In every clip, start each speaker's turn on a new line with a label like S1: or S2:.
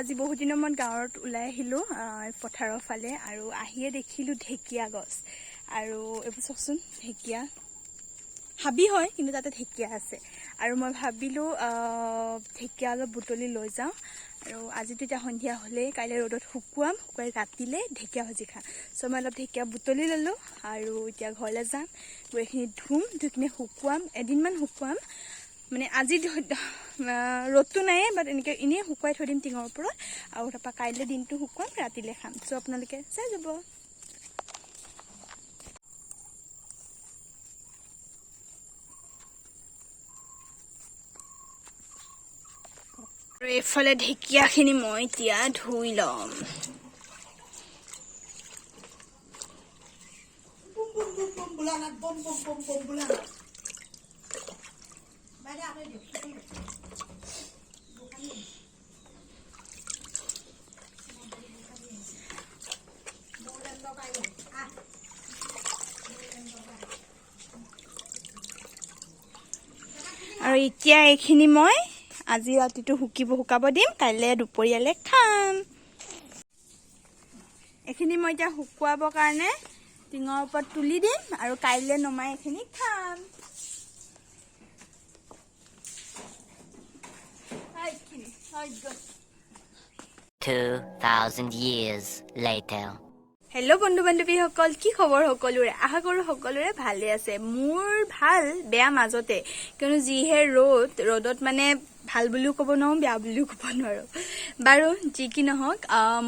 S1: আজি বহুত দিনৰ মূৰত গাঁৱত ওলাই আহিলোঁ পথাৰৰ ফালে আৰু আহিয়ে দেখিলোঁ ঢেকীয়া গছ আৰু এইবোৰ চাওকচোন ঢেকীয়া হাবি হয় কিন্তু তাতে ঢেকীয়া আছে আৰু মই ভাবিলোঁ ঢেকীয়া অলপ বুটলি লৈ যাওঁ আৰু আজিতো এতিয়া সন্ধিয়া হ'লেই কাইলৈ ৰ'দত শুকুৱাই ৰাতিলে ঢেকীয়া ভাজি খাম চ' মই অলপ ঢেকীয়া বুটলি ল'লোঁ আৰু এতিয়া ঘৰলৈ যাম গৈখিনি ধুই কিনে শুকুৱাম এদিনমান শুকুৱাম মানে আজি ৰ'দটো নাইয়ে বাট এনেই শুকুৱাই থৈ দিম টিঙৰ ওপৰত আৰু তাৰপৰা কাইলৈ দিনটো শুকুৱাম ৰাতিলৈ খাম চ' আপোনালোকে চাই যাব আৰু এইফালে ঢেকীয়াখিনি মই এতিয়া ধুই ল'ম আৰু এতিয়া এইখিনি মই আজি ৰাতিটো শুকাব দিম কাইলৈ দুপৰীয়ালৈ খাম এইখিনি মই এতিয়া শুকুৱাবৰ কাৰণে টিঙৰ ওপৰত তুলি দিম আৰু কাইলৈ নমাই এইখিনি খাম
S2: 2000 years later.
S1: হেল্ল' বন্ধু বান্ধৱীসকল কি খবৰ সকলোৰে আশা কৰোঁ সকলোৰে ভালে আছে মোৰ ভাল বেয়া মাজতে কিয়নো যিহে ৰ'দত মানে ভাল বুলিও ক'ব নোৱাৰোঁ বেয়া বুলিও ক'ব নোৱাৰোঁ বাৰু যি কি নহওক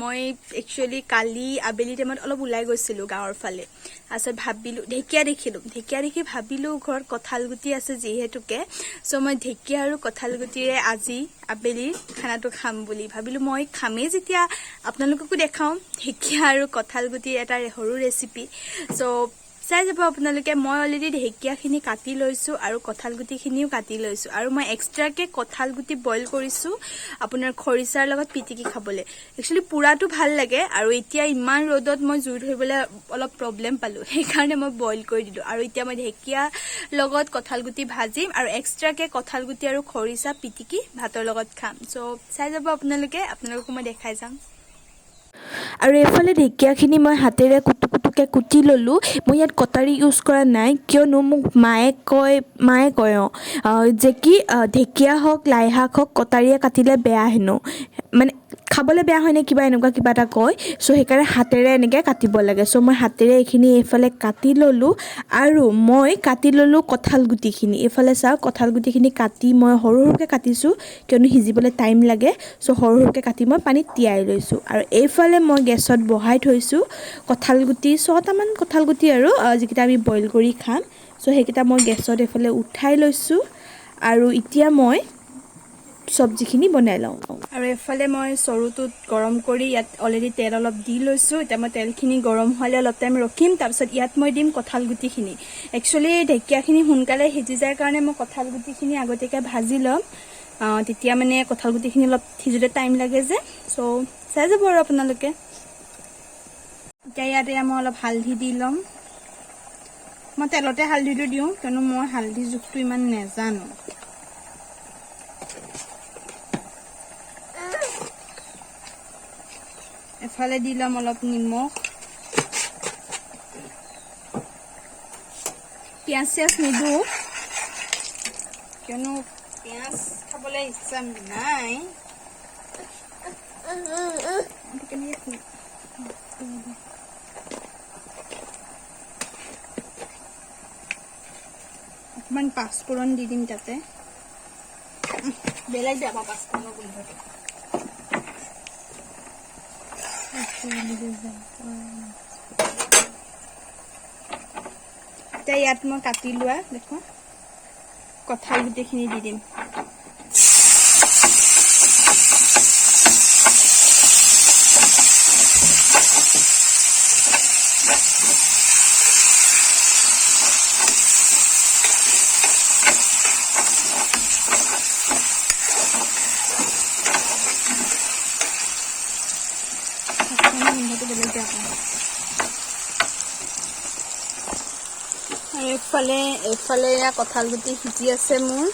S1: মই একচুৱেলি কালি আবেলি টাইমত অলপ ওলাই গৈছিলোঁ গাঁৱৰ ফালে তাৰপিছত ভাবিলোঁ ঢেকীয়া দেখি ভাবিলোঁ ঘৰত কঁঠালগুটি আছে যিহেতুকে চ' মই ঢেকীয়া আৰু কঁঠালগুটিৰে আজি আবেলি খানাটো খাম বুলি ভাবিলোঁ মই খামেই যেতিয়া আপোনালোককো দেখাওঁ ঢেকীয়া আৰু কঁঠালগুটিৰ এটা সৰু ৰেচিপি চ' চাই যাব আপোনালোকে মই অলৰেডি ঢেকীয়াখিনি কাটি লৈছোঁ আৰু কঁঠালগুটিখিনিও কাটি লৈছোঁ আৰু মই এক্সট্ৰাকৈ কঁঠালগুটি বইল কৰিছোঁ আপোনাৰ খৰিচাৰ লগত পিটিকি খাবলৈ একচুৱেলি পুৰাটো ভাল লাগে আৰু এতিয়া ইমান ৰ'দত মই জুই ধৰিবলৈ অলপ প্ৰব্লেম পালোঁ সেইকাৰণে মই বইল কৰি দিলোঁ আৰু এতিয়া মই ঢেকীয়া লগত কঁঠালগুটি ভাজিম আৰু এক্সট্ৰাকৈ কঁঠালগুটি আৰু খৰিচা পিটিকি ভাতৰ লগত খাম চ' চাই যাব আপোনালোককো মই দেখাই যাম আৰু এইফালে ঢেকীয়াখিনি মই হাতেৰে কুটুকুটুকৈ কুটি ল'লোঁ মই ইয়াত কটাৰী ইউজ কৰা নাই কিয়নো মোক মায়ে কয় যে কি ঢেকীয়া হওক লাই শাক হওক কটাৰীয়ে কাটিলে বেয়া হেনো মানে খাবলৈ বেয়া হয় নে কিবা এনেকুৱা কিবা এটা কয় চ' সেইকাৰণে হাতেৰে এনেকৈ কাটিব লাগে চ' মই হাতেৰে এইখিনি এইফালে কাটি ল'লোঁ আৰু মই কাটি ল'লোঁ কঁঠালগুটিখিনি এইফালে চাওক কঁঠালগুটিখিনি কাটি মই সৰু সৰুকৈ কাটিছোঁ কিয়নো সিজিবলৈ টাইম লাগে চ' সৰু সৰুকৈ কাটি মই পানীত তিয়াই লৈছোঁ আৰু এইফালে মই গেছত বহাই থৈছোঁ কঁঠালগুটি 6টামান কঁঠালগুটি আৰু যিকেইটা আমি বইল কৰি খাম চ' সেইকেইটা মই গেছত এইফালে উঠাই লৈছোঁ আৰু এতিয়া মই চব্জিখিনি বনাই লওঁ আৰু এইফালে মই চৰুটোত গৰম কৰি ইয়াত অলৰেডি তেল অলপ দি লৈছোঁ এতিয়া মই তেলখিনি গৰম হ'লে অলপ টাইম ৰখিম তাৰপিছত ইয়াত মই দিম কঁঠালগুটিখিনি একচুৱেলি ঢেকীয়াখিনি সোনকালে সিজি যায় কাৰণে মই কঁঠালগুটিখিনি আগতীয়াকৈ ভাজি ল'ম তেতিয়া মানে কঁঠালগুটিখিনি অলপ সিজোতে টাইম লাগে যে চ' চাই যাব আৰু আপোনালোকে এতিয়া ইয়াতে মই অলপ হালধি দি ল'ম মই তেলতে হালধিটো দিওঁ কিয়নো মই হালধি জোখটো ইমান নেজানো এফালে দি ল'ম অলপ নিমখ পিঁয়াজ চিয়াজ নিদিওঁ কিয়নো পিঁয়াজ খাবলৈ ইচ্ছা নাই অকণমান পাঁচফোৰণ দি দিম তাতে বেলেগ বেয়া পাওঁ পাঁচফোৰণৰ গোন্ধটো এতিয়া ইয়াত মই কাটি লোৱা দেখো কঁঠালগুটিখিনি দি দিম এইফালে কঁঠালগুটি সিজি আছে মোৰ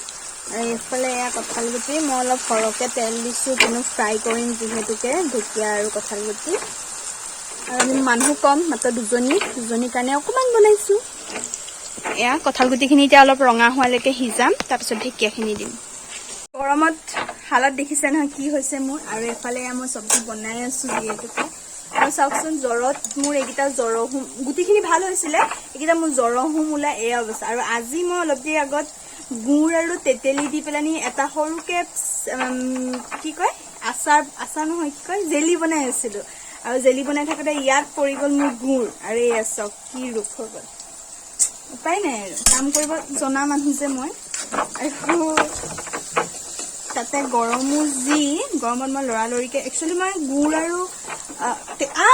S1: আৰু এইফালে এয়া কঁঠাল গুটি মই অলপ সৰহকৈ তেল দিছোঁ কিন্তু ফ্ৰাই কৰিম যিহেতুকে ঢেকীয়া আৰু কঁঠাল গুটি আৰু আমি মানুহ কম মাত্ৰ দুজনীৰ কাৰণে অকণমান বনাইছোঁ এয়া কঁঠাল গুটিখিনি এতিয়া অলপ ৰঙা হোৱালৈকে সিজাম তাৰপিছত ঢেকীয়াখিনি দিম গৰমত হালত দেখিছে নহয় কি হৈছে মোৰ আৰু এফালে মই চব্জি বনাই আছোঁ যিহেতুকে আৰু চাওকচোন জ্বৰত মোৰ এইকেইটা জ্বৰহোম গুটিখিনি ভাল হৈছিলে এইকেইটা মোৰ জ্বৰহোম ওলাই এয়া অৱস্থা আৰু আজি মই অলপ দেৰি আগত গুড় আৰু তেতেলী দি পেলানি এটা সৰুকৈ কি কয় আচাৰ নহয় কি কয় জেলি বনাই আছিলোঁ আৰু জেলি বনাই থাকোঁতে ইয়াত পৰি গ'ল মোৰ গুড় আৰু এয়া চাওক কি ৰূপ হৈ গ'ল উপায় নাই আৰু কাম কৰিব জনা মানুহ যে মই আৰু তাতে গৰমো যি গৰমত মই লৰালৰিকৈ একচুৱেলি মই গুড় আৰু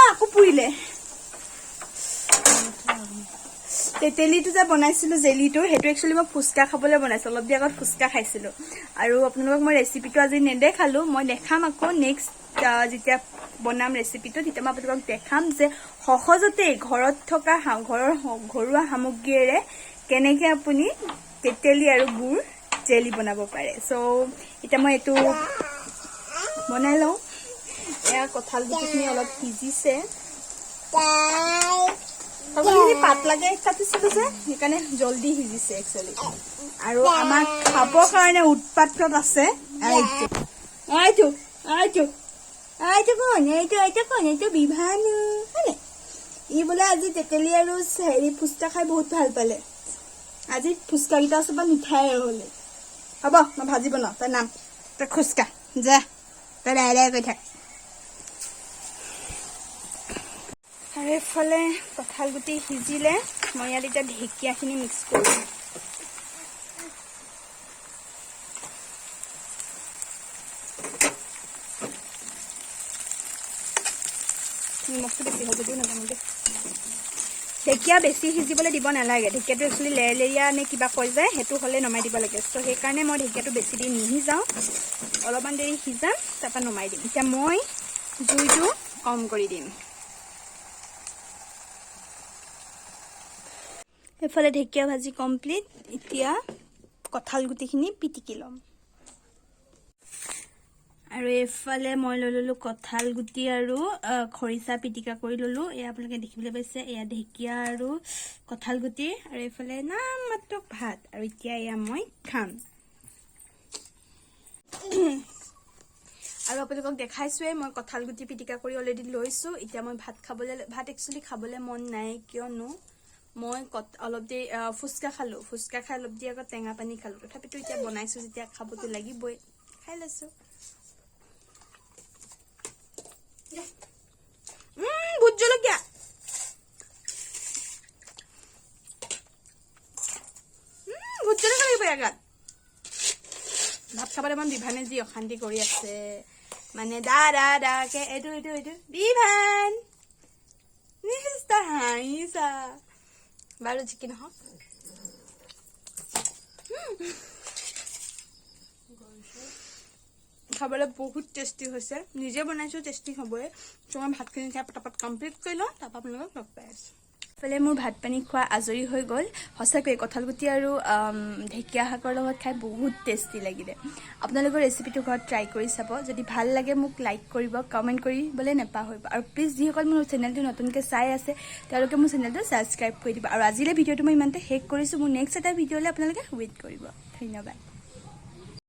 S1: আকৌ পুৰিলে তেতেলীটো যে বনাইছিলোঁ জেলিটো সেইটো একচুৱেলি মই ফুচকা খাবলৈ বনাইছোঁ অলপ দেৰি আগত ফুচকা খাইছিলোঁ আৰু আপোনালোকক মই ৰেচিপিটো আজি নেদেখালোঁ মই দেখাম আকৌ নেক্সট যেতিয়া বনাম ৰেচিপিটো তেতিয়া মই আপোনালোকক দেখাম যে সহজতে ঘৰত থকা ঘৰুৱা সামগ্ৰীৰে কেনেকৈ আপুনি তেতেলী আৰু গুড় জেলি বনাব পাৰে চ' এতিয়া মই এইটো বনাই লওঁ এয়া কঁঠাল গুটিখিনি অলপ সিজিছে পাত লাগে কাটিছিলোঁ যে সেইকাৰণে জলদি সিজিছে একচুৱেলি আৰু আমাক খাবৰ কাৰণে উৎপাতত আছে এইটো বিভানু হয়নে ই বোলে আজি তেতেলী আৰু হেৰি ফুচকা খাই বহুত ভাল পালে আজি ফুচকাকেইটা ওচৰৰ পৰা নুঠাই হ'লে হ'ব মই ভাজি বনাওঁ তই নাম তই ফুচকা যা তই ডাইৰেক্ট কৈ থাক আৰু এইফালে কঁঠাল গুটি সিজিলে মই ইয়াত এতিয়া ঢেকীয়াখিনি মিক্স কৰিম নিমখটো বেছি হ'ল যদিও নাজানো দেই ঢেকীয়া বেছি সিজিবলৈ দিব নালাগে ঢেকীয়াটো একচুৱেলি লেৰেলীয়া নে কিবা কৈ যায় সেইটো হ'লে নমাই দিব লাগে ত' সেইকাৰণে মই ঢেকীয়াটো বেছি দেৰি নিসিজাওঁ অলপমান দেৰি সিজাম তাৰপৰা নমাই দিম এতিয়া মই জুইটো কম কৰি দিম এইফালে ঢেকীয়া ভাজি কমপ্লিট এতিয়া কঁঠাল গুটিখিনি পিটিকি ল'ম আৰু এইফালে মই লৈ ল'লোঁ কঁঠাল গুটি আৰু খৰিচা পিটিকা কৰি ল'লোঁ এয়া আপোনালোকে দেখিবলৈ পাইছে এয়া ঢেকীয়া আৰু কঁঠাল গুটি আৰু এইফালে নাম মাত্ৰ ভাত আৰু এতিয়া এয়া মই খাম আৰু আপোনালোকক দেখাইছোৱে মই কঁঠাল গুটি পিটিকা কৰি অলৰেডি লৈছোঁ এতিয়া মই ভাত একচুৱেলি খাবলৈ মন নাই কিয়নো মই অলপ দেৰি ফুচকা খালোঁ ফুচকা খাই অলপ দেৰি আগত টেঙা পানী খালোঁ তথাপিতো এতিয়া বনাইছোঁ যেতিয়া খাবতো লাগিবই খাই লৈছোঁ ভোট জলকীয়া ভোট জলকীয়া লাগিব ইয়াত ভাত খাবলৈ ইমান বিভানে যি অশান্তি কৰি আছে মানে দাকে এইটো বিভান হাঁহিছা বাৰু চিকেন হওক খাবলৈ বহুত টেষ্টি হৈছে নিজে বনাইছোঁ টেষ্টি হ'বই চ' মই ভাতখিনি খাই পটাপট কমপ্লিট কৰি লওঁ তাৰপৰা আপোনালোকক লগ পাই আছোঁ এইফালে মোৰ ভাত পানী খোৱা আজৰি হৈ গ'ল সঁচাকৈ কঁঠাল গুটি আৰু ঢেকীয়া শাকৰ লগত খাই বহুত টেষ্টি লাগিলে আপোনালোকৰ ৰেচিপিটো ঘৰত ট্ৰাই কৰি চাব যদি ভাল লাগে মোক লাইক কৰিব কমেণ্ট কৰিবলৈ নাপাহৰিব আৰু প্লিজ যিসকল মোৰ চেনেলটো নতুনকৈ চাই আছে তেওঁলোকে মোৰ চেনেলটো ছাবস্ক্ৰাইব কৰি দিব আৰু আজিলৈ ভিডিঅ'টো মই ইমানতে শেষ কৰিছোঁ মোৰ নেক্সট এটা ভিডিঅ'লৈ আপোনালোকে ৱেইট কৰিব ধন্যবাদ